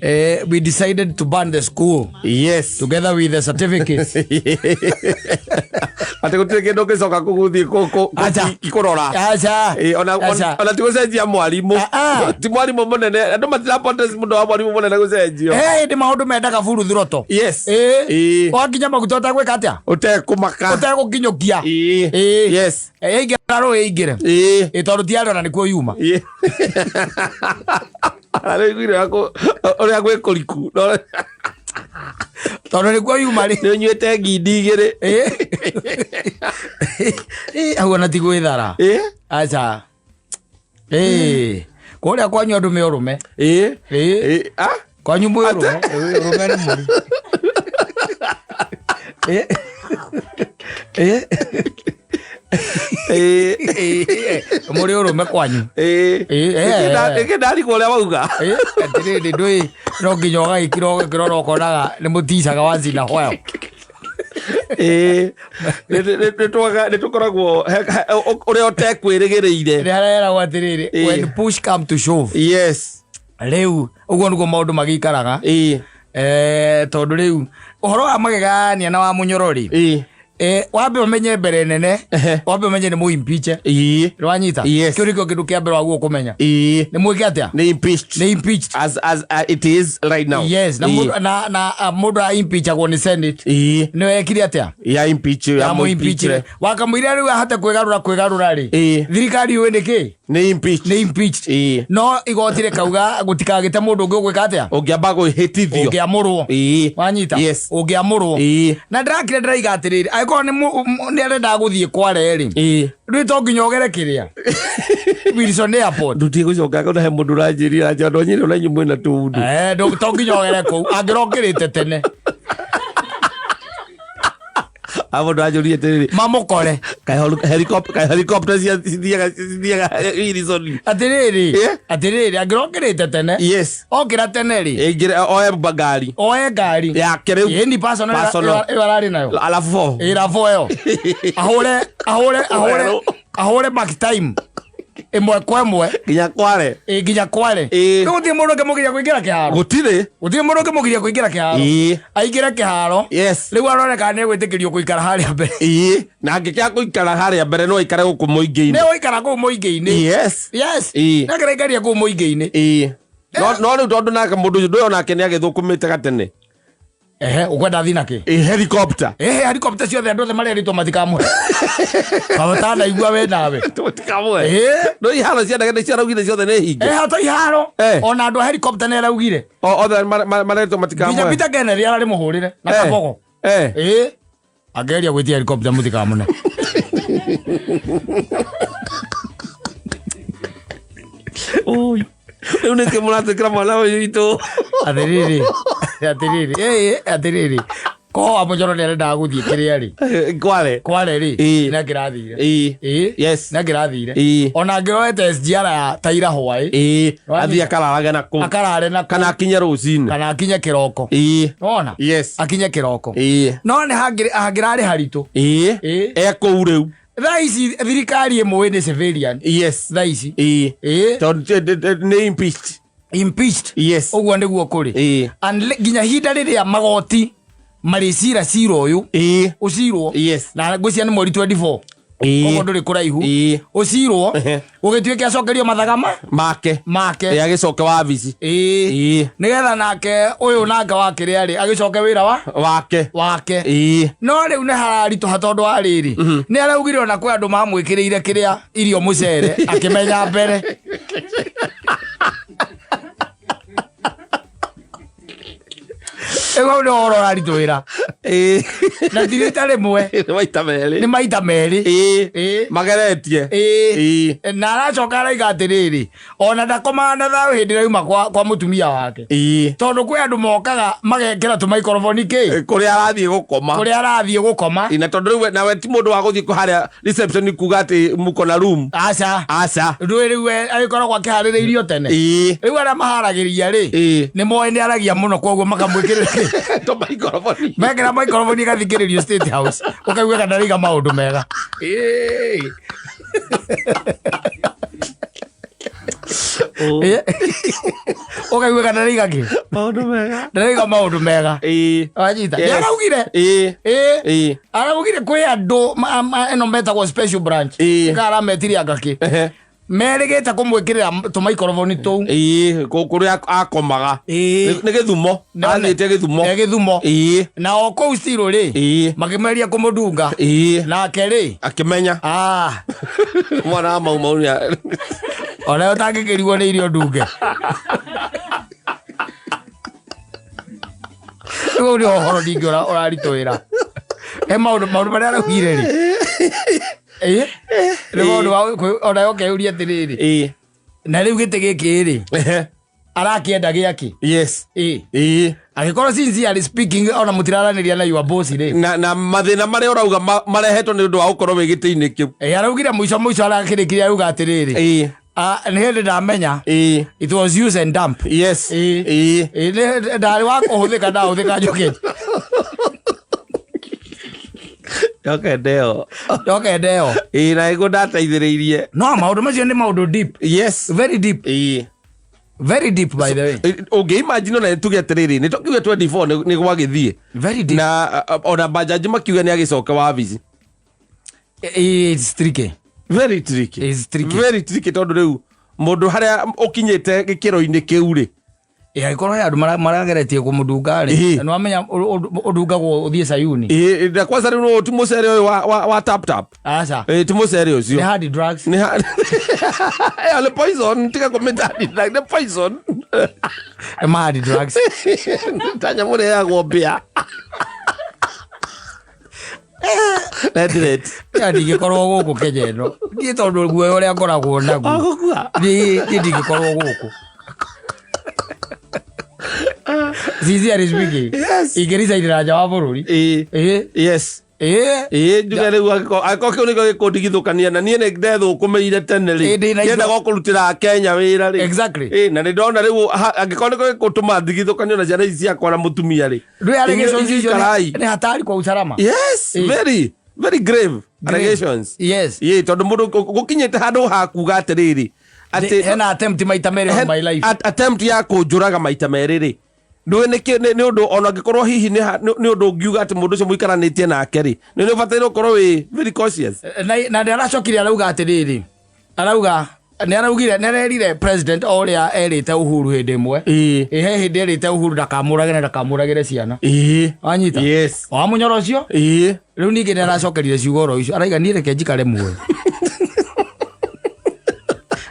we decided to burn the school. Yes. Together with the certificates. Ate gutire kindu gicoka kuguthie ikurora. Acha. Ona tigucenjia mwarimu. Ti mwarimu munene. Andu matirapotes mundu wa mwarimu munene gucenjio. Ndi maundu mendaga buru thuroto. Yes. Wakinya maguta utagwika atia? Utekumaka. Utegukinyukia. Yes. Ingera ro ingire. Tondu ti andona nikuo yuma. Ale gwire ako ore gwe kuriku. Tondu nikuo yuma ri. Ni nyuete ngindi igire. Au na tigwithara. Acha. Kuria kwanyu andu me urume. Kwanyu mwe urume. Urume ni muri. Muri urume kwanyu. Ndari kuria wauga. Ndiri ndui no nginyoga ikiro konaga ni muticaga wanzina hoyo. Nitukoragwo uria utekwirigireire. Rera watiriri when push come to shove. Yes. Riu uguo niguo maundu magikaraga. Tondu riu uhoro wa magegania na wa Njoroge. Wambe umenye mbere nene, wambe umenye ni muimpiche. Rwanyita. Kiuriko kindu kia mbere waguo kumenya. Ni mwike atia? Ni impeached. As it is right now. Yes, na mundu impeachagwo ni Senate. Ni wekire atia? Ya impeach, ya muimpeach. Wakamwira riu ahate kwigarura ri. Thirikari uwe niki? Ni impeached. No igotire kauga gutikagite mundu ungi gwika atia? Ungiamba guhitithio. Ungiamurwo. Wanyita. Ungiamurwo. Na ndakire ndiraiga atiriri. Ko ni arenda guthie kware ri ri to nginyogere kiria Wilson airport nduti gucoka ko na he mundu ranjiria anja ndo nyire na nyumu na tundu ndo to nginyogere ku angirokirite tene abo ndo ajuri tene mamukore helicopter cia Wilson atiriri angirokirite tene. Yes. Okira tene ri ingire oe gari ya kere ni personal ibarari nayo alafu yo ahore back time imwe kwemwe ginya kware guti mundu kemugiria kuingira kiharo guti mundu kemugiria kuingira kiharo aingira kiharo riu aroneka ni gwitikirio kuikara haria mbere na ngikia kuikara haria mbere no ikare guku muingi-ini ni uikara ku muingi-ini yes na geregaria ku muingi-ini no riu tondu nake mundu ndu yo nake ni agithukumite gatene ukwenda thina ki helicopter helicopter ciothe andu othe maria ritwo matikamwe kabotana igua we nawe matikamwe no iharo cia ndege ciaraugire ciothe ni hinge hata iharo ona andu helicopter ne araugire othe maria ritwo matikamwe nginya Peter Kennedy arari muhurire na kabogo ageria gwitia helicopter mutikamune oi une que muratekera mwana uyu itu atiriri ko Njoroge arenda guthie kiria ri kware ri na kirathire yes na kirathire ona ngiroete SGR ya taira hwai athia kararaga na ku akarare na kana akinya rucini kana akinya kiroko ona yes akinya kiroko no ni hangirari haritu eko ureu Raisi thirikari imwe ni civilian. Yes. Raisi. Ni impeached. Yes. Uguo niguo kuri. And ginya hinda riria magoti maricira ciro uyu. Ucirwo. Yes. Na ngwiciria ni mweri 24. Kogo nduri kuraihu. Ucirwo. Ugituike acokerio mathaga make. Agicoke wabici. Nigetha nake uyu nake wakire ari agicoke wira wake. No riu ne hararito hatondu ariri. Ni araugire ona kwe andu mamwikiriire kiria irio mucere akimenya mbere. Ego no oro aritwira na dirita rimwe ni maita meri mageretie na aracoka araiga atiriri ona ndakomana thaũ hindi rauma kwa mutumia wake tondu kwi andu mokaga magekira tu microphone ki kuria arathie gukoma ina tondu riu nawe ti mundu wa guthie haria reception kuga ati muko na room aca riu agikoragwo akihaririirio tene riu aria maharagiria ri ni moe ni aragia muno koguo makamwikirira to microphone mekira microphone gathikiririo State House ukaigua kana riga maundu mega Ukaigua kana Rigathi maundu mega ndariga maundu mega wanyita araugire kwi andu eno metagwo special branch kara metiria ngaki merigite kumwikirira tumaikoroboni tuu kuria akomaga ni Githumo athite Githumo na oko stilo ri makimeria kumudunga nake ri akimenya mwana mau ya ona utangikirwo ni irio ndunge ugo ni horo ndingora oraritwira maundu maria araugire ri ona okeuria atiriri na riu gite giki ri arakienda giaki agikorwo sincerely speaking ona mutiraraniria na your boss ri na mathina maria urauga marehetwo ni undu wa gukorwo wi giti-ini kiu araugire muico arakirikiria auga atiriri ni hindi ndamenya it was use and dump ndari wa kuhuthika ndahuthika njuki ndeo na iguo ndateithiriirie no maundu macio ni maundu deep very deep very deep by the way okay imagine na tuge atiriri ni tukiuga 24 ni gwagithie very deep na ona bajaji makiuga ni agicoka wabici it's tricky very tricky tondu riu mundu haria ukinyite gikiro-ini kiu ri agikorwo andu marageretie kumudunga ri no amenya udungagwo uthie Sayuni na kwanza riu no ti mucere uyu wa tap aca ti mucere ucio ni hard drugs ni ale poison tika komentari like the poison hard drugs tanya mure ya gombia ndigĩkorwo gũkũ Kenya ĩno niĩ tondũ guoya ũrĩa ngoragwo naguo niĩ ndigĩkorwo gũkũ sincerely speaking ingĩricainĩra nja wa bũrũri njuge rĩu angĩkorwo kĩu nĩkĩo gĩkũndigithũkania na niĩ nĩ ndethũkũmĩire tene rĩ nyendaga kũrutĩra Kenya wĩra rĩ na nĩ ndona rĩu angĩkorwo nĩkĩo gĩkũtũma ndigithũkanio na ciana ici ciakwa na mũtumia rĩ nĩ hatari kwa usalama very grave allegations tondũ mũndũ gũkinyĩte handũ hakuga atĩrĩrĩ hena attempt maita merĩ on my life attempt ya kũnjũraga maita merĩ rĩ nĩ ũndũ ona angĩkorwo hihi nĩ ũndũ ũngiuga atĩ mũndũ ũcio mũikaranĩtie nake rĩ nĩ ũbataire gũkorwo wĩ very cautious na nĩ aracokire arauga atĩrĩrĩ arauga nĩ araugire nĩ arerire president ũrĩa erĩte Uhuru hĩndĩ ĩmwe he hĩndĩ erĩte Uhuru ndakamũragĩre ciana wanyita wa mũnyoro ũcio rĩu ningĩ nĩ aracokerire ciugo oro icio araiga niĩ reke njikare muoyo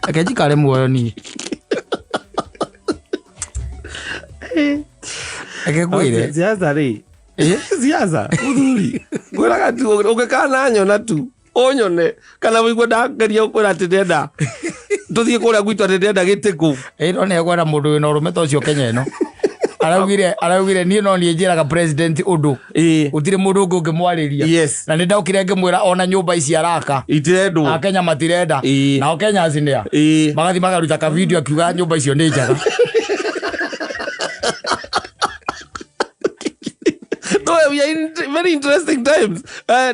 reke njikare muoyo niĩ reke ngwĩre siasa muthuri ngwĩraga tu ũngĩkana nyona tu onyone kana wĩigua ndageria gũkwĩra atĩ ndenda tũthiĩ kũrĩa gwitũ atĩ ndenda gĩtĩkũ no nĩ egwenda mũndũ wĩna ũrũme ta ũcio Kenya ĩno araugire niĩ no niĩ njĩraga president ũndũ gũtirĩ mũndũ ũngĩ ũngĩmwarĩria na nĩ ndaũkire ngĩmwĩra ona nyũmba ici araka itirendwo Kenya matirenda nao Kenya acinĩa magathi magaruta ka video akiuga nyũmba icio nĩ njega No, we are in very interesting times,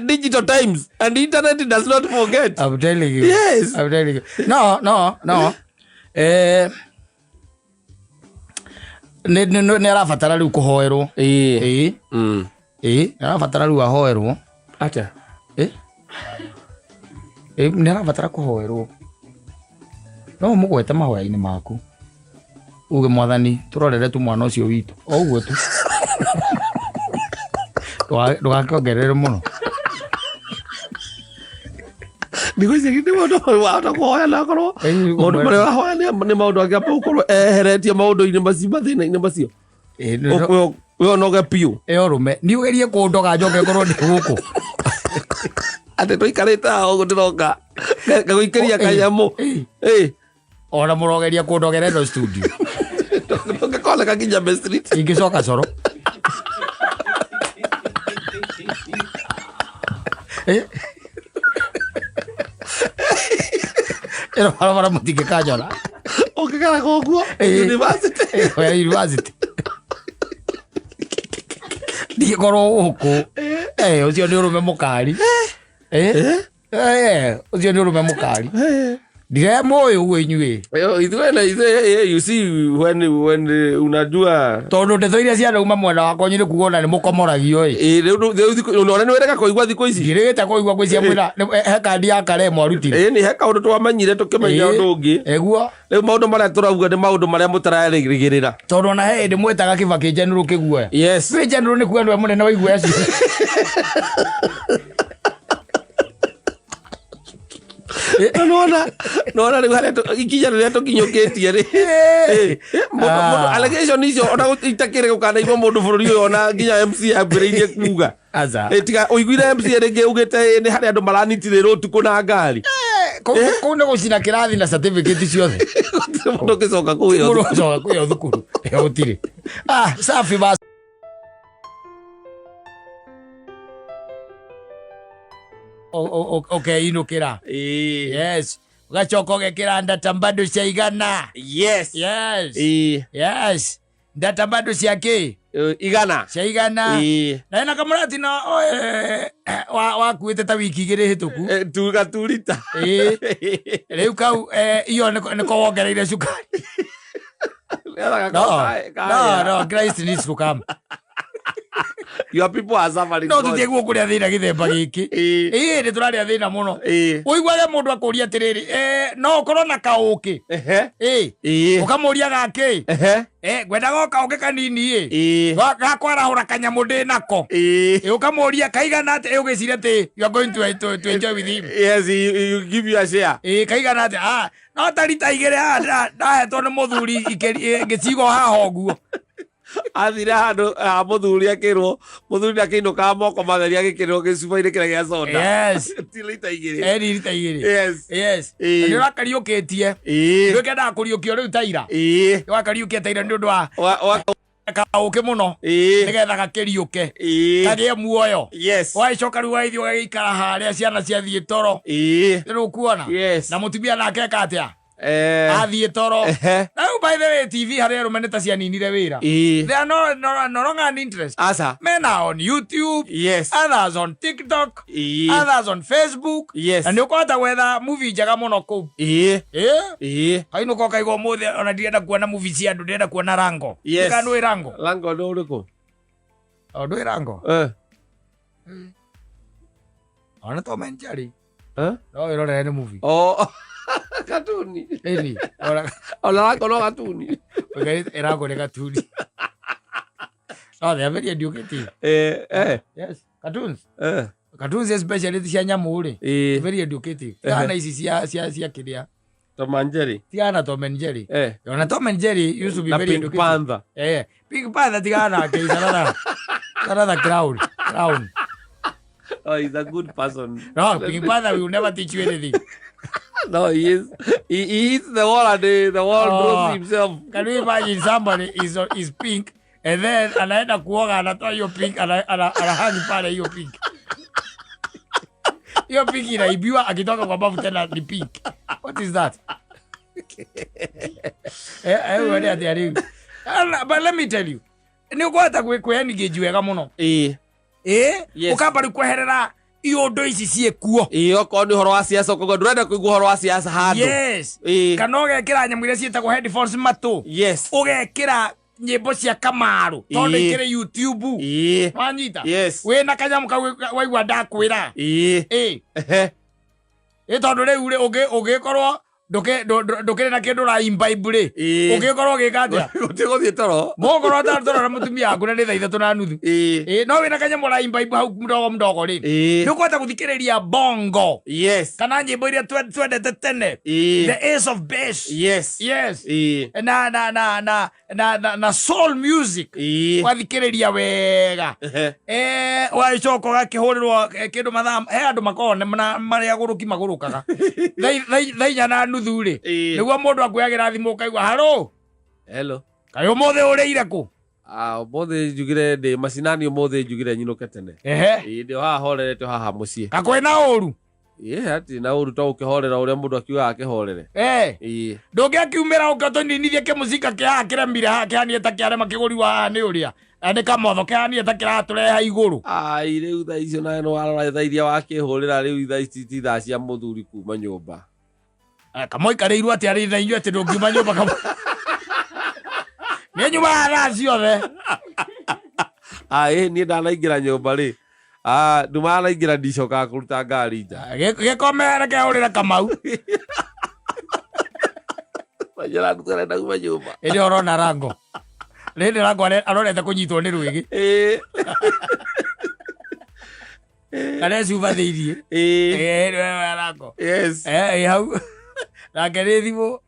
digital times, and the internet does not forget. I'm telling you. Yes. I'm telling you. No. Nĩ arabatara rĩu kũhoerwo. Nĩ arabatara rĩu ahoerwo. Acha. Nĩ arabatara kũhoerwo. No mũgwete mahoya-inĩ maku. Uge Mwathani tũrorere tu mwana ũcio witũ. O ũguo tu. Ndũgakĩongerere mũno. Ndĩgwĩciria nĩ maũndũ wahota kũhoya na akorwo maũndũ marĩa wahoya nĩ maũndũ angĩamba gũkorwo eheretie maũndũ-inĩ macio mathĩna-inĩ macio we onoge piũ ũrũme nĩ ũgerie kũndoga njoke ngorwo ndĩ gũkũ atĩ tũikarĩte hao ũguo ndĩroka ngagũikĩria kanyamũ ona mũrogeria kũndogera ĩno studio tũngĩkoneka nginya Main Street ingĩcoka Coro ĩno barabara mũtingĩkanjona ũngĩkaraga ũguo university ndingĩkorwo gũkũ ũcio nĩ ũrũme mũkari ũcio nĩ ũrũme mũkari Dire moyo uwe inyue. You see when unajua tondo ndeto iria cia rauma mwena wakwa nyire kuona ni mukomoragio unaona ni wereka koigwa thiko ici ndirigite koigwa gwĩcia mwena he kandi ya karemo arutire ni he kaundu twamanyire tukimenya undu ungi eguo riu maundu maria turauga ni maundu maria mutararigirira tondo na he ndi mwetaga kibaki general kiguoya yes we general ni kuwa ndo munene wa igwa acio nona riu haria ikinya riria tukinyukitie ri mundu allegation icio ona itakire gukana igwa mundu bururi uyu ona nginya MC ambiriirie kuga aza tiga uiguire MC ringi ugite ni haria andu maranitirwo tuku na ngari ko ndo gucina kirathi na certificate ciothe mundu gicoka kuyo thukuru utire safi basi okay inukira yes ugacoka ugekira ndata bado ciaigana yes ndata bado ciake igana ciaigana na ina kamurati no wakuite ta wiki igiri hituku tuga turita riu kau iyo niko wongereire cukari no Christ needs to come. Your people are suffering. No tutiguo kuria thina githemba giki ni turaria thina muno uiguage mundu akuria atiriri no ukorwo na kauki ukamuria gaki gwenda goka uke kanini gakwarahura kanyamu ndi nako ukamuria kaigana ati ugicire ati you are going to enjoy with him. Yes, you give you a share. Kaigana ati no tarita igire ndahetwo ni muthuri gicigo haha uguo athire handu muthuri akirwo muthuri akiinuka moko matheria gikirwo giciba-ini kiria gia soda ti lita igiri lita igiri yes ni urakariukitie ndu kenda kuriukio riu taira wakariukia taira ni undu wa kauke muno nigetha gakiriuke kagie muoyo waicoka riu waithio gagikara haria ciana ciathie toro riu kuona na mutumia nake akatia athie toro now by the way TV haria rumeneta cia ninire wira they are no longer an interest men are on YouTube others on TikTok others on Facebook and you kwata whether movie jaga muno ku haino ko kaigo mothe ona ndienda kuona movie cia andu ndienda kuona rango kanu rango ndo uriko ndo rango ona to menjari no irore ni movie katuni eni ola kono katuni era gore katuni they are very educative yes cartoons especially cia nyamuri very educative kana ici cia kiria Tom and Jerry tiana Tom and Jerry ona Tom and Jerry used to be very educative. Panther Pink Panther tiana ke another crown. Oh, he's a good person. No, Pink Panther will never teach you anything. No, he eats the wall and the wall knows himself. Can you imagine somebody is pink and then anaenda kuoga anatoa hiyo pink anahangi pale hiyo pink. Hiyo pink inaibiwa akitoka kwa bafu tena ni pink. What is that? Everybody at the but let me tell you. Ni ukwata kwe engage wega muno. Ukamba kweherera iyo ndo ici ciekuo ko ni horo wa siasa ko ndurenda kuigua horo wa siasa handu kana ugekira nyamu iria cietagwo headphones matu ugekira nyimbo cia kamaru tondu ikire YouTube wanyita wina kanyamu waigua ndakwira tondu riu ugikorwo ndukire na kindu ra imbible ugikorwo gikatia utiguthie toro mokorwo toro na mutumia aku na ni thaitha tuna nuthu no wina kanyamu ra imbible hau mdogo ri ni ukwata guthikiriria bongo kana nyimbo iria twendete tene the ace of bass na soul music wathikiriria wega waicoka gakihurirwo kindu matham he andu makone mari aguruki magurukaga thainya na nuthuri niguo mundu akuyagira thimu ukaigua hello kayo mothe ureire ku mothe njugire ndi macinani mothe njugire nyinuke tene ndio haha horerete haha mucii kakwena uru ati na uru to ukihorera uria mundu akiuga akihorere ndungi akiumira ukatonithie ke muzika kia kirembire ha kihanie ta kiare makiguri wa ni uria ane kamotho kihanie ta kiratureha iguru riu tha icio nawe no warora tha iria wakihorera riu tha ici ti tha cia muthuri kuma nyumba Kamoika rä irwo atä arä na inyuä atä ndå ngiuma nyå mba nä nyuma ya thaa ciothe niä ndanaingä ra nyå mba rä ndumana naingä ra ndicokaga kå ruta ngari nja gä komere ke å rä re Kamau njärandutärenda kuma nyå mba ä ndä orona rango rä ndä rango arorete kå nyitwo nä rwä gä arecuba thä iriä rango hau nake nä thimå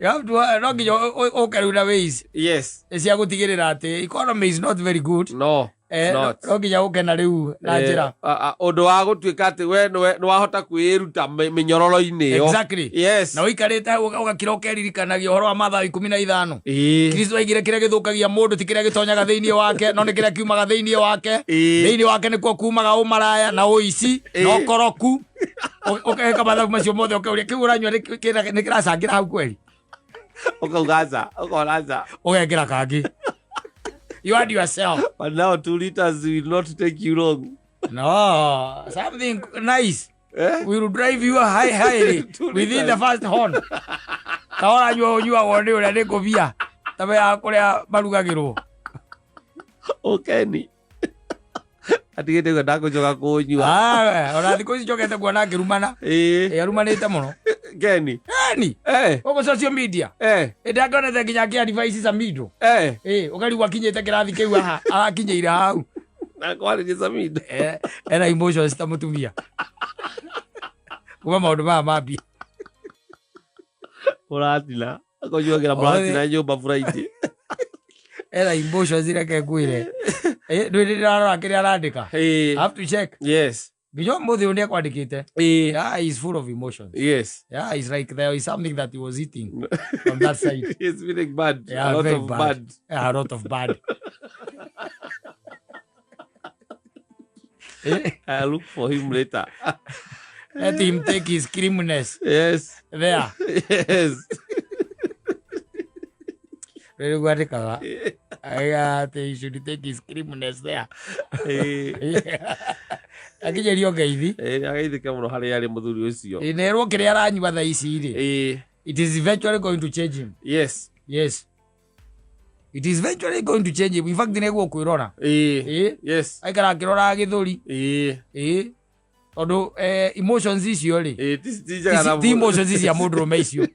no nginya å ke rä u na ways cia gå tigä rä ra atä economy is not very good no nginya å ke na rä u na njä ra å ndå wa gå tuä ka atä we nä wahota kwä ruta mä nyororo-inä na å ikarä te å gakira å keririkanagia å horo wa mathaa 15 Kristo aigire kä rä a gä thå kagia må ndå ti kä rä a gä tonyaga thä iniä wake no nä kä rä a kiumaga thä iniä wake thä iniä wake nä kuo kumaga å maraya na å ici na å koroku å keheka mathabu macio mothe å keuria kä u å ranyua nä kä racangä ra hau kweri å kaugaca å koraca å gengä ra kangä you had yourself. But now 2 liters will not take you long. No, something nice. Will drive you high within the first horn. Kaora nyua wone ule neko via. Tabe ya kule marugagirwo. Okay. Atigete ngo ndakujoka kunyua. Ora thiko ici jokete kuona ngirumana. Arumanite muno. Geni. Ogo social media. Ndangona nginya kia devices za mido. Ukarigwa kinyete kirathi kiu haha. Akinyeira hau. Na kwari ni za mido. Era emotions ta mutumia. Kuma maundu ma mambia. Uratina. Akojuagira bratina nyumba Friday. Era emotions ireke kwire. Ndwirira kiri arandika. I have to check. Yes. Bijo mothe undi akwandikite. Yeah, he's full of emotions. Yes. Yeah, he's like there is something that he was eating on that side. He's feeling bad. Yeah, a lot of bad. Yeah, a lot of bad. I'll look for him later. Let him take his creaminess. Yes. There. Yes. Very good. He should take his creaminess there. Akijerio ngeithi. Agaithike muno hari ari muthuri ucio. Nerwo kiri aranyua tha ici ri. It is eventually going to change him. Yes. Yes. It is eventually going to change him. In fact, negwo kwirora. Yes. Aikara kirora githuri. Tondu emotions icio ri. The emotions icio mundurume icio.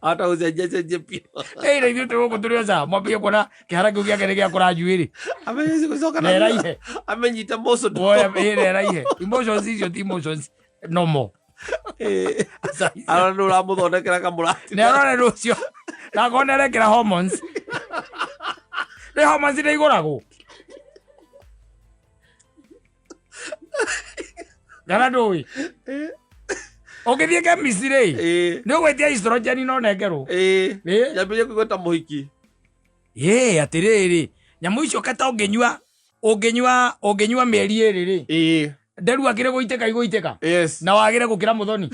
Ata ucenjecenje pio. Na ithuĩ tũgũkũ tũrĩ oca mwambie kuona kĩhara kĩu gĩake nĩ gĩa kũranjuĩrĩ amenyece gũcoka neraihe amenyita moco neraihe emotions icio ti emotions normal ara nĩ ũramũthondekera kamũrati nerore rũcio na ngona arekĩra hormones nĩ hormones nĩ igũragwo kana ndũĩ ũngĩthiĩ chemistry rĩ nĩ ũgwĩtia estrogen no nengerwo nyambĩrĩrie kũigua ta mũhiki atĩrĩrĩ nyamũ icio kata ũngĩnyua mĩeri ĩrĩ rĩ nderu akĩrĩ gũitĩka igũitĩka na wagĩre gũkĩra mũthoni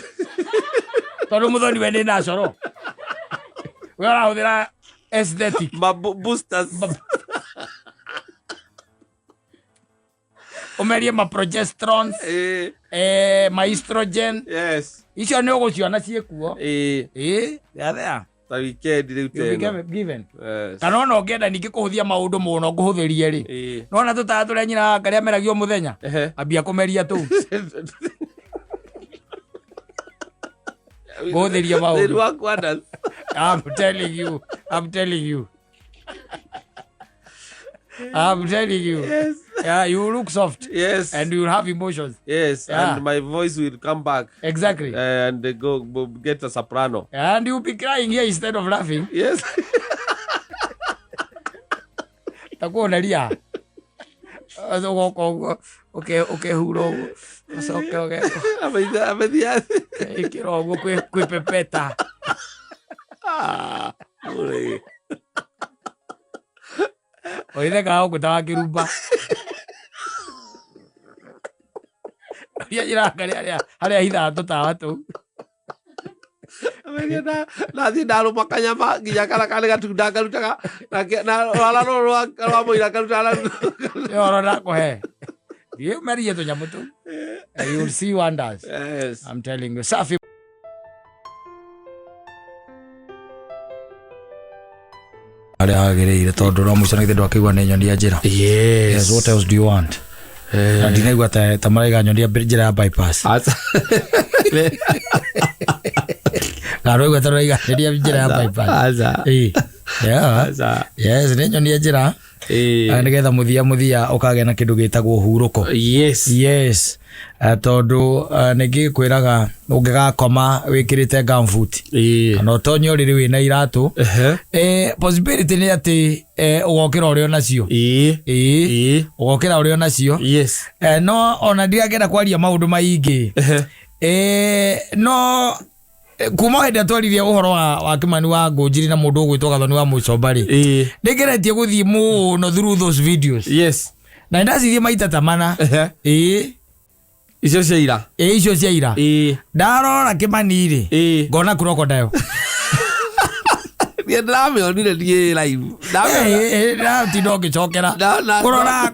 tondũ mũthoni we nĩ na coro we ũrahũthĩra aesthetic boosters umerie ma progesterones ma estrogen icio nĩ ũgũciona ciĩkuo there ta weekend rĩu tena kana ona ũngĩenda ningĩ kũhũthia maũndũ mũno ngũhũthĩrie rĩ nona tũtaga tũrĩa nyina karĩa meragio mũthenya ambia kũmeria tũu ngũhũthĩria maũndũ I'm telling you yes. Yeah, you look soft. Yes. And you will have emotions. Yes. Yeah. And my voice will come back. Exactly. And go get a soprano. And you'll be crying here instead of laughing. Yes. Takuwa unalia. Okay, huro. Okay. Amedia. Kirogo kwipepeta. Ule. Oithe kao kutawa kirumba. Ya jira haria hitha tutawa tu. Amedia na thi ndaru makanyama nginya kala kale gatunda karutaga na wala no rwa muira karuta yoro na kohe. You marry yetu nyamutu. You will see wonders. Yes. I'm telling you. Safi. Ale agere tondu no mucana ithe ndwakigwa ne nyonia njira. Yes. What else do you want? Na ndinaigua ta maraiga nyonia njira ya bypass. Garo igwa taraiga njira ya bypass. Yeah. Yes, ne nyonia njira. Nigetha muthia ukagea na kindu gitagwo huruko. Yes. Tondu ningikwiraga ungigakoma wikirite gumboot kana utonye uriri wina iratu possibility ni ati ugokira urio nacio ugokira urio nacio no ona ndigagera kwaria maundu maingi no kuma hende atwarithia uhoro wa Kimani wa Ngunjiri na mundu ugwitwo Gathoni wa Mucombari ndigeretie guthii muno through those videos na ndacithie maita tamana icio cia ira ndarora Kimani ri ngona crocodile ndamionire ndie live tindo ngicokera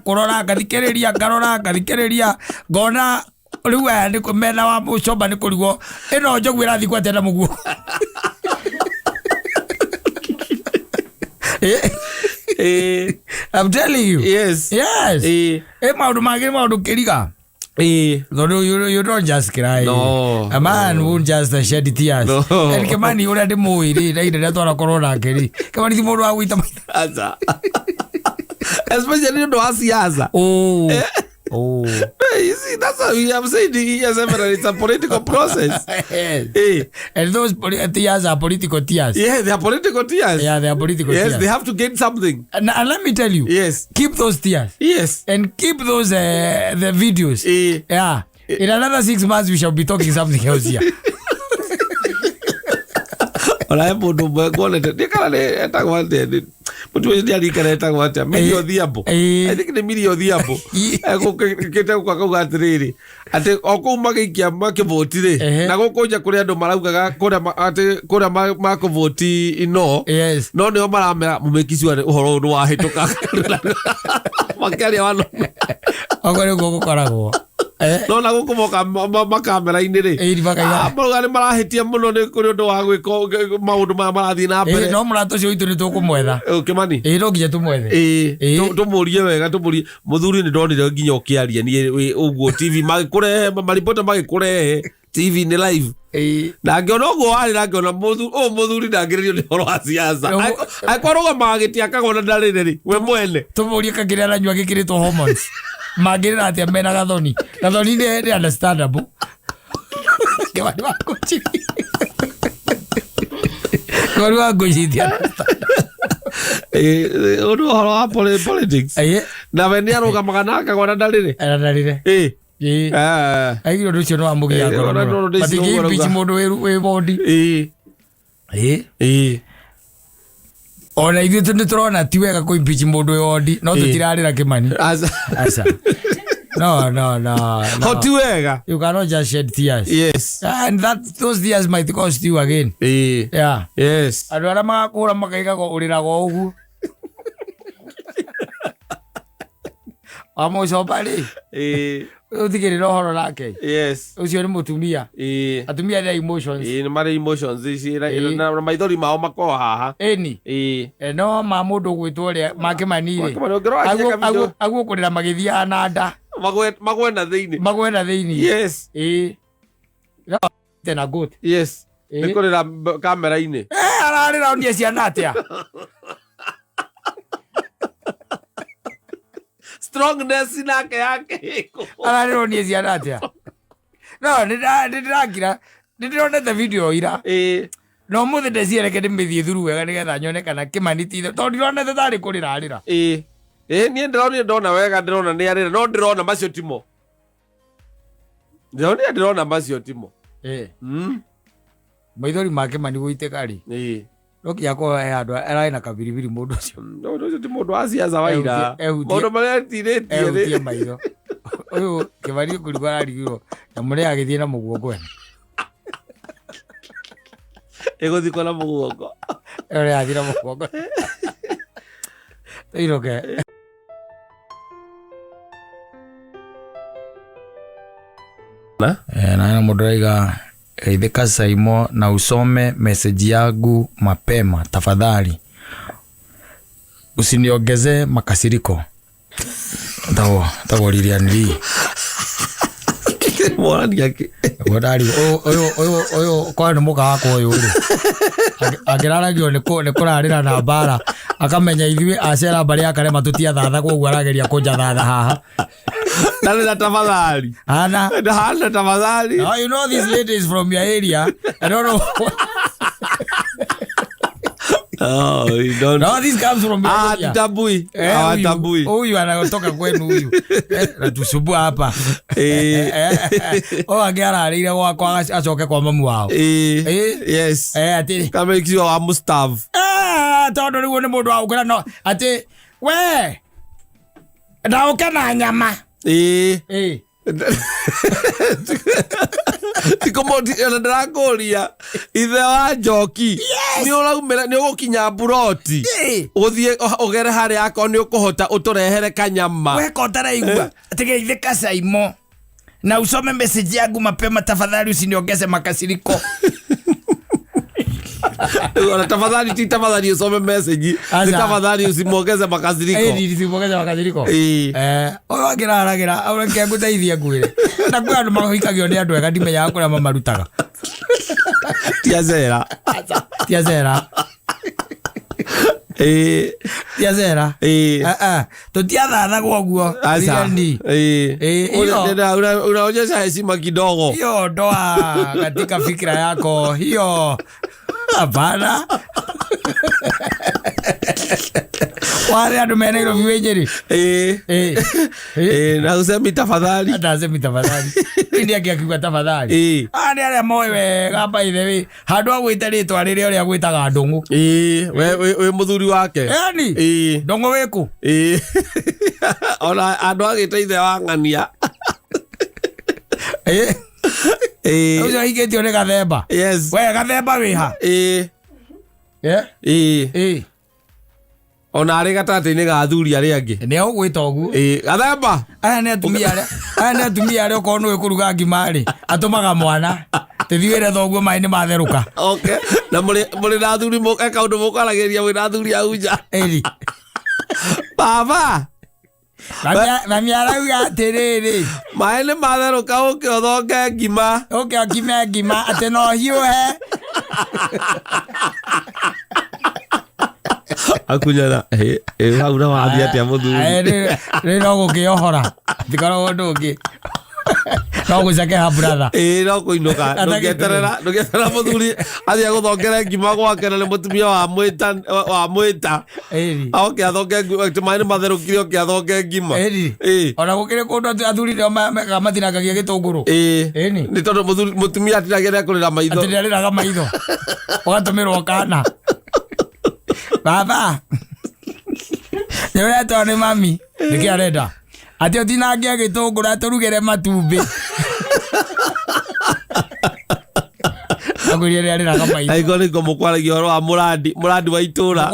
kurora ngathikiriria ngathikiriria ngona riu ni kumena wa Mucomba ni kurigwo ino njogu irathi kwatena muguo I'm telling you. Yes. Maundu kiriga. No, you don't just cry. No. A man won't just shed tears. No. And Kimani already muiri na ida twara corona kiri. Kimani ti mundu wa gwita maitha. Especially ndo asiasa. Oh. You see, that's how we have said it's a political process. And those tears are political tears. Yeah, they are political tears. Yeah, they are political tears. Yes, they have to gain something. And let me tell you. Yes. Keep those tears. Yes. And keep those the videos. Yeah. In another 6 months, we shall be talking something else here. Ola mundu mwegone ndikana ne etagwate mutu ndi alikana etagwate milio thiambo I think ni milio thiambo kete kwa kauga atiriri ati okuma gikia makivotire na gukunja kuri andu maraugaga kuria makuvoti ino no nio maramera mumekiciwa uhoro ndu wahituka makiaria wano ogore gukoragwo no na gukumoka makamera inire maruga ni marahitia muno ni kuri undu wa gwika maundu marathi na mbere no murato cio itu ni tukumwetha Kimani no nginya tumwethe tumurie wega tumurie muthuri ni ndonire nginya ukiaria ni uguo TV magikurehe maripota magikurehe TV ni live na ngiona uguo ari na ngiona muthuri ndangiririo ni horo wa siasa aikwaruga magitia kagona ndariri we mwene tumurie kagiria aranyua gikiritwo hormones magirira atia mena Gathoni ni understandable Kimani wa Ngunjiri Kimani wa Ngunjiri uno horo wa politics na wene arugamaga na akagona ndarire aigiro ndu cio no amugia ngoro batigi bici mundu wi bondi ona ithuĩ nĩtũrona ti wega kũimpeach mũndũ wĩ wondi no tũtirarĩra Kimani aca no ti wega you cannot just shed tears and those tears might cost you again andũ arĩa magakũra makaigaga ũrĩraga ũguo wa Mucomba rĩ uthigirira horo nake ucio ni mutumia atumia ni emotions ni mari emotions na maithori mao mako haha no ma mundu gwitwo ri Kimani ri aguo kurira magithia ananda magwena thiini tena good ni kurira kamera ini ararira onie ciana atia strongness nake yake ararira onie ciana atia no ndironete video ira no muthi ndeciareke ndimithie thuru wega nigetha nyone kana Kimani tithe tondu ndironete tari kurirarira nie ndona wega ndirona ni arira no ndirona macio timo ndirona macio timo maithori ma Kimani guiteka ri no kia ko andu arai na kabiribiri mundu ucio no ti mundu acia zawaira mundu maria tirĩtie maitho uyu Kimani kurigwa arigirwo na muri agithie na muguongo egothikwa na muguongo ore athira muguongo iroke Na Njoroge Mansaimo na usome message yangu mapema tafadhali. Usiniongeze makasiriko. Tawo liliani. Mwana yake. Wadari oyo kwa ni muka wako oyo ri. Agiraragio ni kurarira na bara akamenya ithuĩ acera bari akare matutia thatha koguo arageria kunja thatha haha. Dale tafadhali. Hana tafadhali. Now you know this lady is from your area. I don't know. Oh, you don't. No, this comes from your area. Tabui. Tabui. Huyu anatoka kwenu huyu. Natusumbua hapa. Agera alile kwa achoke kwa mamu wao. Yes. Ati kama ikiwa wa Mustav. Todo ni wone mundu aukira no. Ati we. Ndauke na nyama. Tikomoti ndakoria ithe wa Njoki ni uraumira ni ugukinya buroti uthie ugere hari yako ni ukuhota uturehere kanyama we kotara igua atige Mansaimo na usome message yangu mapema tafadhali usiniongeze makasiriko. Tafadhali usome message. Tafadhali usimwongeze makasiriko. Usimwongeze makasiriko. Oyo agera aura ngegutaithia ngwire. Na kwa andu mahikagio ni andu ega ndimenya akura mamarutaga. Tiazera. Tiazera. Tutiathatha gwoguo. Unaonyesha heshima kidogo. Hiyo ndoa katika fikra yako. Hiyo hapana. Wale andu mena ilo viwejeri. Na usemi tafadhali. Hata usemi tafadhali. Ndi akiwa tafadhali. Ani ale mowe gaba ithewe. Handu agwita ritwa riri uri agwitaga ndungu. We muthuri wake. Yani. Ndungu wiku. Ona andu agita ithe wa ng'ania. Uzo hiketio ni Gathemba. Yes. We Gathemba wiha. Ona ari gatati-ini ga athuri ari angi ni ugwita ugu Gathemba aya ni atumia ari okorwo nĩ kuruga ngima ri atumaga mwana tithiire thoguo mai ni matheruka. Okay, na muri na athuri eka undu mukarageria wi na athuri auja baba Mami arauga atiriri mai ni matheruka uke uthonge ngima ngima ati no hiuhe akunyara hau na wathi atia muthuri no gukiohora ndikoro ndungi no gucake ha brother no kuinuka ndugeterera muthuri athia guthongere ngima gwake na ni mutumia wa mwita oke athonge mai ni matherukire oke athonge ngima ona gukire kundu athuri ndio mathiragagia gitunguru ni tondu mutumia atiragera kurira maitho ugatumirwo kana baba nĩũretwo nĩ mami nĩkĩ arenda atĩ ũtinangie gĩtũngũra tũrugĩre matumbĩ agũria rĩa rĩraga maitho aigua nĩko mũkwaragia ũhoro wa mũrandi wa itũũra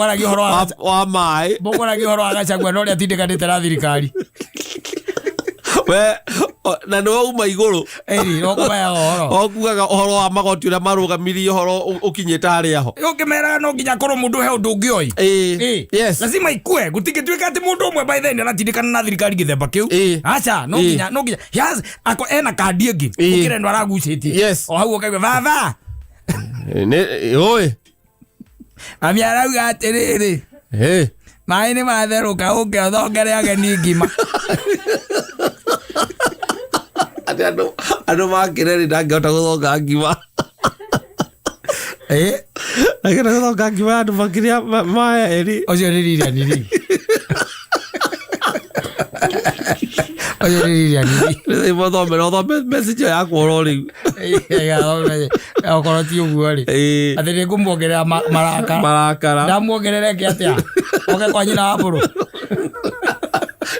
wa maĩ mũkwaragia ũhoro wa Gachagua na ũrĩa atindĩkanĩte na thirikari we na nĩ wauma igũrũ okugaga ũhoro wa magoti ũrĩa marũgamirie ũhoro ũkinyĩte harĩa ho ũkĩmeraga no nginya korwo mũndũ he ũndũ ũngĩoĩ lazima ikue gũtingĩtuĩka atĩ mũndũ ũmwe by then aratindĩkana na thirikari gĩthemba kĩu aca no nginya ena kandi ĩngĩ ũkĩre ndo aragucĩtie o hau ũkaigua baba ĩĩ mami arauga atĩrĩrĩ maĩ nĩ matherũka ũke ũthongere ageni ngima andũ makĩreri ndangĩhota gũthonga ngima ndangĩhota gũthonga ngima andũ makĩrĩa maya eri ũcio nĩ ririaniri ũthome message yakwa oro rĩu okorwo ti ũguo rĩ atĩ nĩ ngũmuongerera marakara ndamuongerere ke atĩa oke kwa nyina wa mbũrũ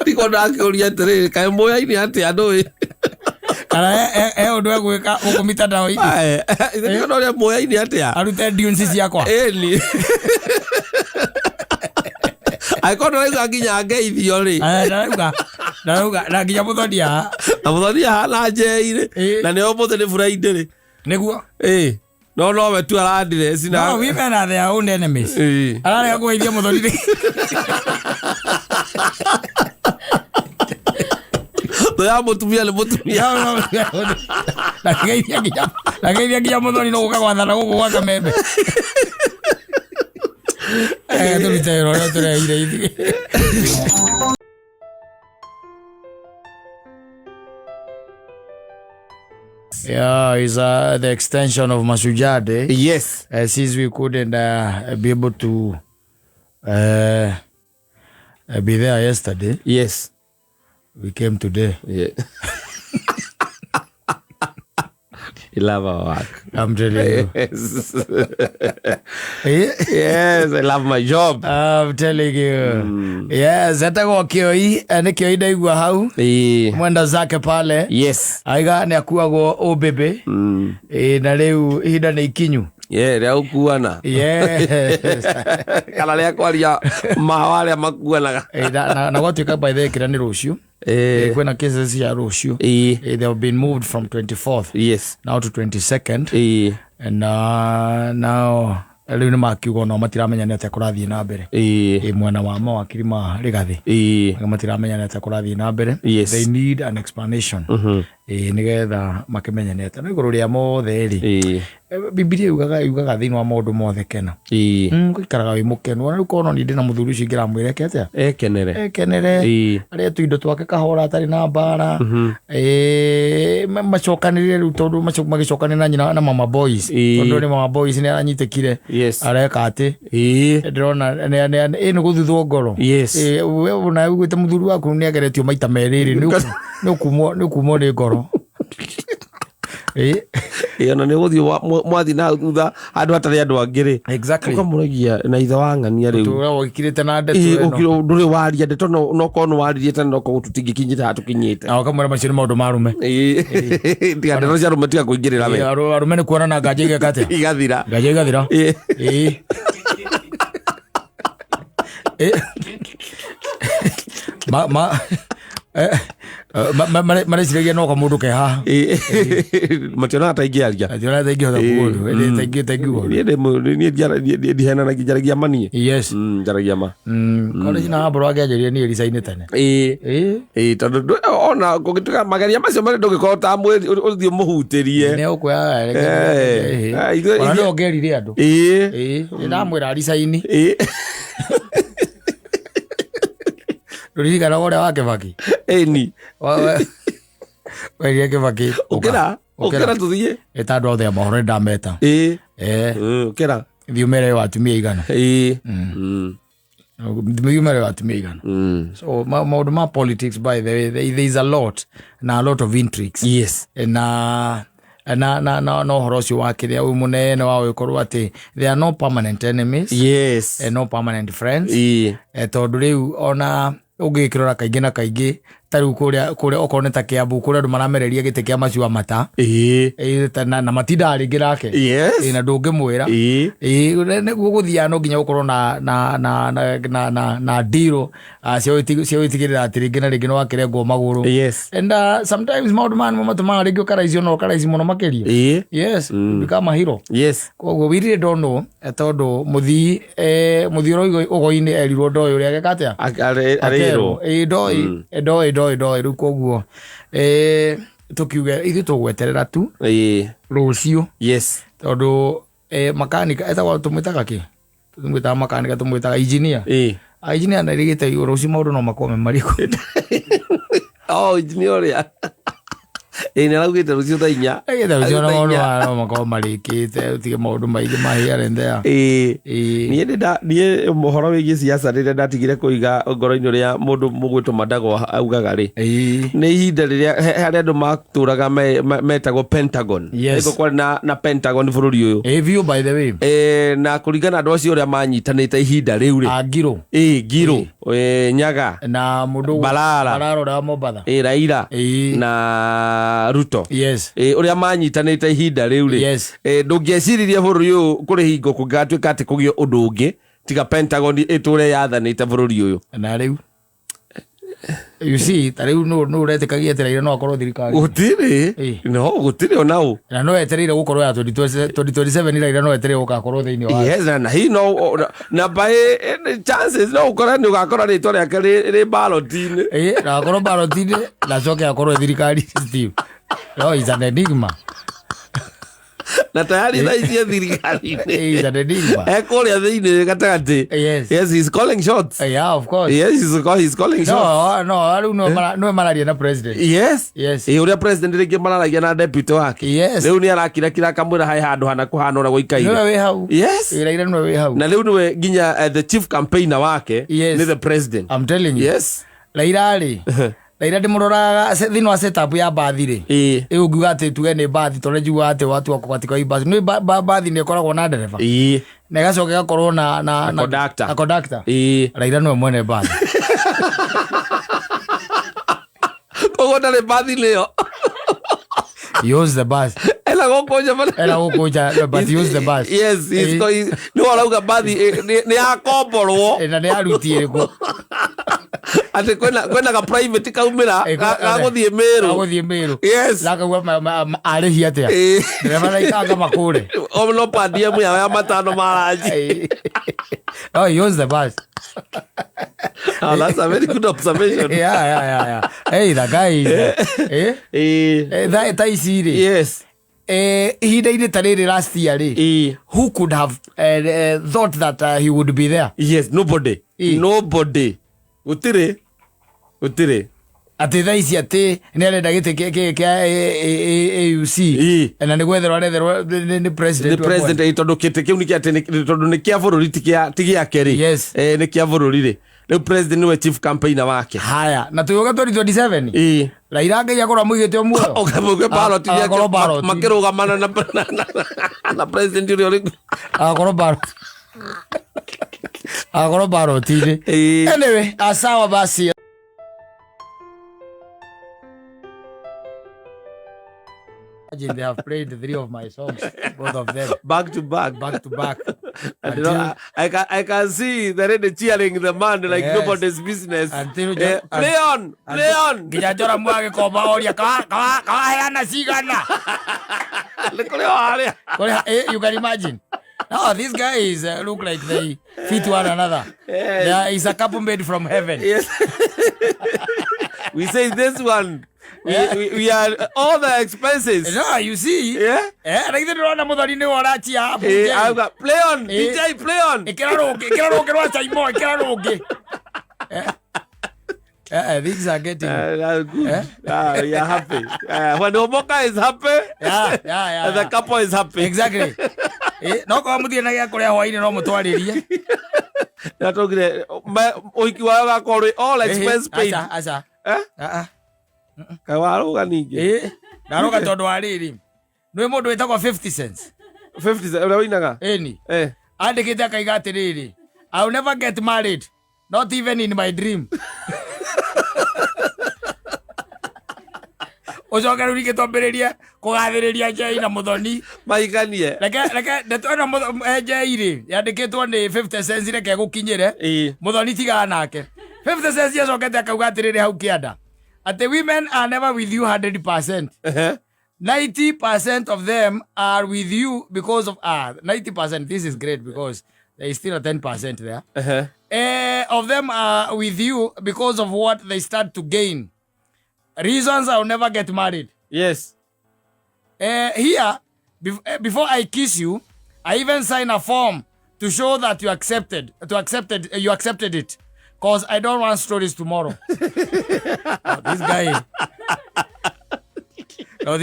ndiko ndakĩũria atĩrĩrĩ kaĩ mũoya-inĩ atĩa ndũĩ kana ũndũ egwĩka gũkũ mitandao-inĩ ithe ũrĩa mũoya-inĩ atĩa arute dunes ciakwa ĩni angĩkorwo ndaraigua nginya ngeithio rĩ ndarauga na nginya mũthonia na muthoni hana jeire na ne omothe ni Friday niguo no we tu aradire sina no women are their own enemies arare kugeithia muthoni ya mutumia le mutumia na geithia muthoni no gukagwathana guku gwa Kamembe tulitero tureire ithi. Yeah, it's the extension of Mashujaa Day. Yes. Since we couldn't be able to be there yesterday. Yes. We came today. Yeah. You love our work. I'm telling you. Yes, I love my job. I'm telling you. Yes, etagwo Kioi, ni Kioi ndaigua hau. Mwenda zake pale. Yes. Aiga ni akuagwo Obebe. Na riu ihinda ni ikinyu. Yeah, ria ukuana. Yes. Kana ria kwaria mawaria makuanaga. Na gwatuika by the kira ni rucio. Kwena cases ya rucio. They have been moved from 24th. Yes. Now to 22nd. And now riu ni makiuga no matiramenya ni atia kurathie na mbere. Mwena wa mawakiri ma Rigathi. Matiramenya ni atia kurathie na mbere. They need an explanation. Nigetha makimenya ni atia no iguru ria mothe ri. Biblia yugaga thiini wa maundu mothe kena. Gwikaraga wi mukenu na riu kono ni ndina muthuri ucio ngiramwire ke atia ekenere aria tu indo twake kahora atari na mbara macokanire riu tondu magicokanire na nyina na mama boys tondu ni mama boys ni aranyitikire areka ati ndirona ni guthuthwo ngoro we na ugite muthuri waku ni ageretio maita meriri ni kumwo ni ngoro na ne guthio mwathi na thutha andu atari andu angiri exactly ukamuragia na ithe wa ng'ania riu tu ikirite na ndeto eno ukiro nduri waria ndeto no kono waririe tena no gututingikinyita hatukinyite akamura macio ni maundu marume ndiga ndeto cia rume tiga kuingirira we arume ni kuona na nganje igakate igathira mareciregia no ka mundu ke haha mationa ataingiaria ationa taingihotha kugundu ni ndihena na njaragia manie njaragia ma college na abro agejeria ni risaine tene tondu ona kugituka magaria macio mari ndugikota amwe uthio muhutirie ne ukuya ona no ngerire andu ndamwira risaini Ruriga na wale wake Kibaki. Ni. Wewe Kibaki. Ukira tuthie. Etando othe amahore ndameta. Ukira. Thiumere wa Atumia igana. Thiumere wa Atumia igana. So my politics by the way there is a lot of intrigues. Yes. Na horocio wakiria uyu munene wa wikorwo ati they are no permanent enemies. Yes. And no permanent friends. Tondu riu ona ungikirora kaingi na kaingi tariu kuria okorwo ta Kiambu kuria andu maramereria gite kia maciwa mata na matinda aringira ake na ndungimwira niguo guthia no nginya gukorwo na deal cio itigirira ati ringi na ringi no akirengwo maguru and sometimes maundu manu matuma ringi ukaraizio no ukaraizio muno makiria become a hero koguo wirire ndono tondu muthii ro ugoini erirwo ndoyo ria gekatia arero ndoi riu koguo tukiuge ithi tugweterera tu rucio tondu makanika etagwo tumwitaga ki tumwitaga makanika tumwitaga engineer engineer na rigite rucio maundu no makome mariku engineer ria ni raugite rucio tha 4 rucio no maundu makome marikite utige maundu maingi mahiare ndea nie mohoro wigi siasa rire ndatigire kuiga ngoro-ini ria mundu mugwitwo Mandago augaga ri ni ihinda riria hari andu maturaga metagwo Pentagon iko kwari na Pentagon bururi uyu view by the way na kuringana andu acio ria manyitanite ihinda riu ri ngiro Nyaga na mundu Balaro ra Mobatha Raila na Ruto uria manyitanite ihinda riu ri ndungeciiririe bururi uyu kuri hingo kugatuika ati kugio undu ungi tiga Pentagon iture yathanite bururi uyu na riu You see, tariu no uretikagia etereire no akorwo thirikari. Gutiri. No, gutiri onau. Na no etereire gukorwo ya 2027 ira no etereire gukakorwo thiini wa. Yes, na hi no na by chances no ukora ni ugakora ritwa riake ri ballot-ini. Na akorwo ballot-ini na coke akorwo thirikari Steve. No, is an enigma. Na tayari thaicie thirikari-ini. Is an enigma. Ekuria thiini gatagati. Yes, he's calling shots. Yeah, of course. Yes, he's calling shots. No, aru no mararia na president. Yes. Uria president ringi mararagia na deputy wake. Yes. Riu ni arakira kamwira hai handu hana kuhana ora goikaire. No we hau. Yes. Iraira no we hau. Na riu niwe ginya the chief campaigner wake ni the president. I'm telling you. Yes. Lairari. Laira ndimurora thini wa setup ya bathi ri. Iu ngiuga ati tuge ni bathi tore njiuga ati watu wako katika hii bathi. Ni bathi ni ikoragwo na ndereba. Na igacoka igakorwo na conductor. Laira niwe mwene bathi. Kogo ndari bathi leo. He owns the bus. Ela gokoja but he owns the bus. Yes, he's going. No arauga bathi ni akomborwo. Na ni arutie ko. Ate kwena ka private kaumira gaguthie Meru. Yes. Laka arihi atia. Ndireva na ikanga makure. No pandia mu ya matano maraji. Oh, he owns the bus. Oh, that's a very good observation. Yeah. Hey, the guy is that is serious. Yes. He died tariri last year. Who could have thought that he would be there? Yes, nobody. Utire. Ati thaisi ati ni arenda gite kia AUC na ni gwetherwa ni president. The president tondu kite kiu ni kia tondu ni kia bururi tigia keri. Yes. Ni kia bururi ri. The president ni we chief campaigner wake. Haya, na tuyoga 2027. Raila ngai akora muigite omuo. Okamuge ballot yake makirugamana na president uri. Akoro ballot. Anyway, asawa basi. They have played 3 of my songs, both of them back to back. And I can see the red cheering the man like nobody's business. Play on. Gijajora mwage koba oria kawa hayana sigana. You can imagine. No, these guys look like they fit one another. There is a couple made from heaven. Yes. We say this one. We are all the expenses. No, you see. Yeah. Like the rona modari ni warachi hapo. I've got play on. DJ play on. Ikiraroge Mansaimo, ikiraroge. Things are getting. That's good. You're happy. When Omoka is happy, yeah. The couple is happy. Exactly. No kwa muthie na gya kuria hwaini no mutwaririe. Na togire oiki wa gakori all expense paid. Asa. Kawaruga ningi. Naruga tondu ariri. Nwe mundu wetagwo 50 cents. 50 cents ura winaga? Eni. Andikite akaiga atiriri. I will never get married. Not even in my dream. Ojoga rurike tomberiria kugathiriria Jai na Muthoni maiganie reke ndetwana Jai yandikitwo ni 50 cents reke gukinyire Muthoni tiga nake 50 cents yacokete akauga atiriri hau kianda ati women are never with you 100%. 90% of them are with you because of 90%. This is great because there is still a 10% there. Of them are with you because of what they start to gain. Reasons I'll never get married. Yes. Here, before I kiss you, I even sign a form to show that you accepted it. Cause I don't want stories tomorrow. This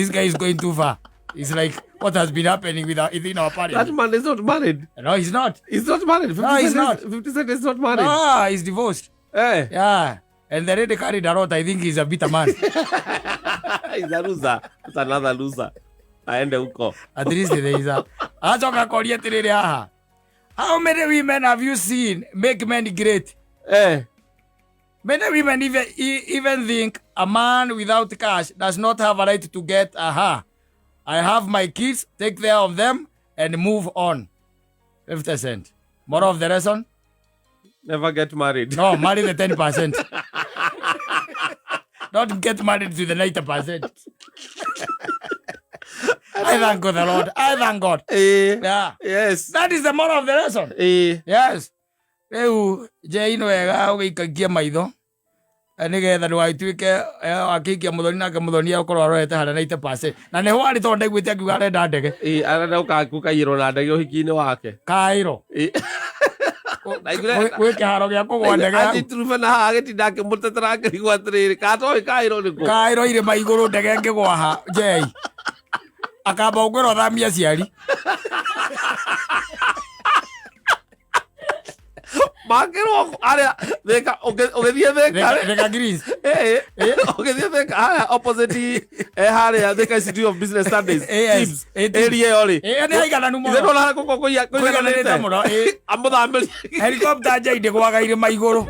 guy is going too far. It's like what has been happening within our party. That man is not married. No, he's not. He's not married. No, he's not. 50 Cent is not married. No, he's divorced. Hey. Yeah. And the lady carried a lot. I think he's a bitter man. He's a loser. It's another loser. Aende huko. At least there is a. How many women have you seen make men great? Many women even think a man without cash does not have a right to get I have my kids, take care of them, and move on. 50 cents. More of the reason? Never get married. No, marry the 10%. Don't get married to the 90%. I thank God the Lord. I thank God. Yeah. Yes. That is the moral of the lesson. Yes. Rĩu Jane wega ũgĩikagia maitho nĩgetha ndũgatuĩke akĩikia mũthoni nake mũthoni akorwo arorete harĩa 90%. Na nĩho arĩ tondũ ndaiguĩte akiuga arenda ndege. Arenda ũkaiyĩrwo na ndege ũhiki-inĩ wake. Kaĩrwo. Gwĩ kĩharo gĩa kũgũa ndege. Anyiturume na haha agĩtinda akĩmũtetera akĩrigwo atĩrĩrĩ katoĩ Kaĩrwo nĩkũ. Kaĩrwo irĩma igũrũ ndege ngĩgwa ha Jay. Akamba ũkwĩra ũthamia aciari. Makĩrwo arĩa thĩka ũgĩthiĩ thĩka Greece. Ũgĩthiĩ thĩka harĩa opposite harĩa thĩka Institute of Business Studies area ĩyo rĩ. Nĩ haigananu mũno. Ithe ndona gũkũ kũigananĩte mũno. amũthambĩrie Helicopter Jay ndĩgwaga irĩma igũrũ.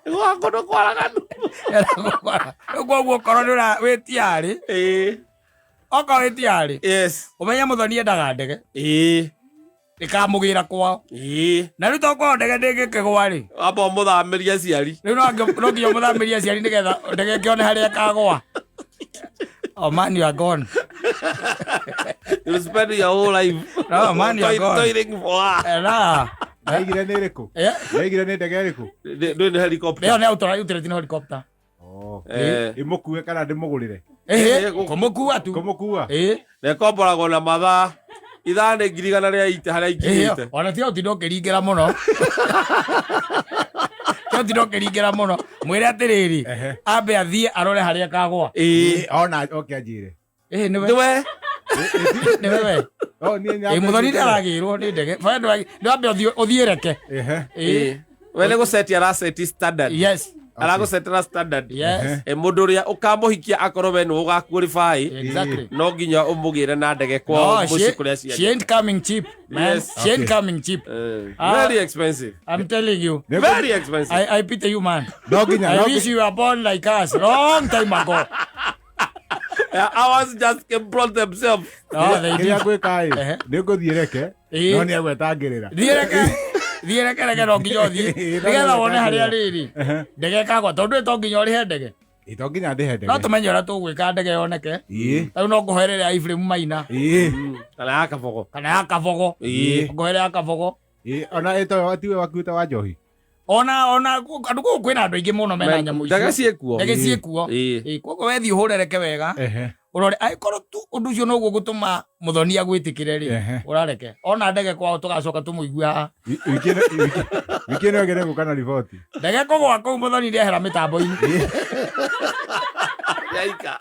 Gwakono kwaraganu. Ũguo korwo nĩ wĩtiarĩ. Okorwo wĩtiarĩ. Yes. Ũmenye mũthoni endaga ndege. Ĩkamũgĩra kwao. Na rĩu tokorwo ndege ndĩngĩkĩgwa rĩ. Amba ũmũthambĩrie aciari. Rĩu no nginya ũmũthambĩrie aciari nĩgetha ndege ĩkĩone harĩa ĩkagwa. Oh man, you are gone. You spend your whole life. No man, you are gone. Toiling for her. Naigire nĩ ĩrĩkũ? Naigire nĩ ndege ĩrĩkũ? Nĩ helicopter. Ĩyo nĩ utility nĩ helicopter. Ĩmũkue kana ndĩmũgũrĩre? Kũmũkua tu. Kũmũkua? Na ĩkomboragwo na mathaa 100,000 rĩa ite harĩa ingĩrĩte. Ona tiga ũtinda ũkĩringĩra mũno. Tiga ũtinda ũkĩringĩra mũno. Mwĩre atĩrĩrĩ. Ambe athiĩ arore harĩa akagwa. Ona oke anjĩre. Nĩwe. Nĩwe. Mũthoni ndaragĩrwo nĩ ndege. Nĩwambe ũthiĩ reke. We nĩ gũseti araseti standard. Yes. Aragũsetera standard. Yes. Mũndũ ũrĩa ũkamũhikia akorwo we nĩ ũgakualify. Exactly. No nginya ũmũgĩre na ndege kwao mũciĩ kũrĩa ciarĩ. She ain't coming cheap, man. She ain't coming cheap. Very expensive. I'm telling you. Very expensive. I pity you, man. I wish you were born like us long time ago. Ours just came brought themselves. Kĩrĩa gwĩka ĩ nĩ ngũthiĩ reke no nĩ agwetangĩrĩra. Thiĩ reke no nginya ũthiĩ nĩgetha wone harĩa rĩrĩ ndege ĩkagwa tondũ to nginya ũrĩhe ndege. To nginya ndĩhe ndege. No tũmenye ũrĩa tũgwĩka ndege yoneke. Rĩu no ngũherere Ibrahim Maina. Kana ya Kabogo. Ngũhere ya Kabogo. Ona ĩto tiwe wakuĩte wa njohi. Ona andũ kũu kwĩna andũ aingĩ mũno mena nyamũ icio. Ndege ciĩkuo. Koguo wethiĩ ũhũrereke wega. Ũrore angĩkorwo tu ũndũ ũcio noguo gũtũma mũthoni agwĩtĩkĩre rĩ ũrareke. Ona ndege kwao tũgacoka tũmũigue haha. Wiki ĩno ĩgere gũka na riboti. Ndege kũgwa kũu mũthoni ndĩehera mĩtambo-inĩ. Maica.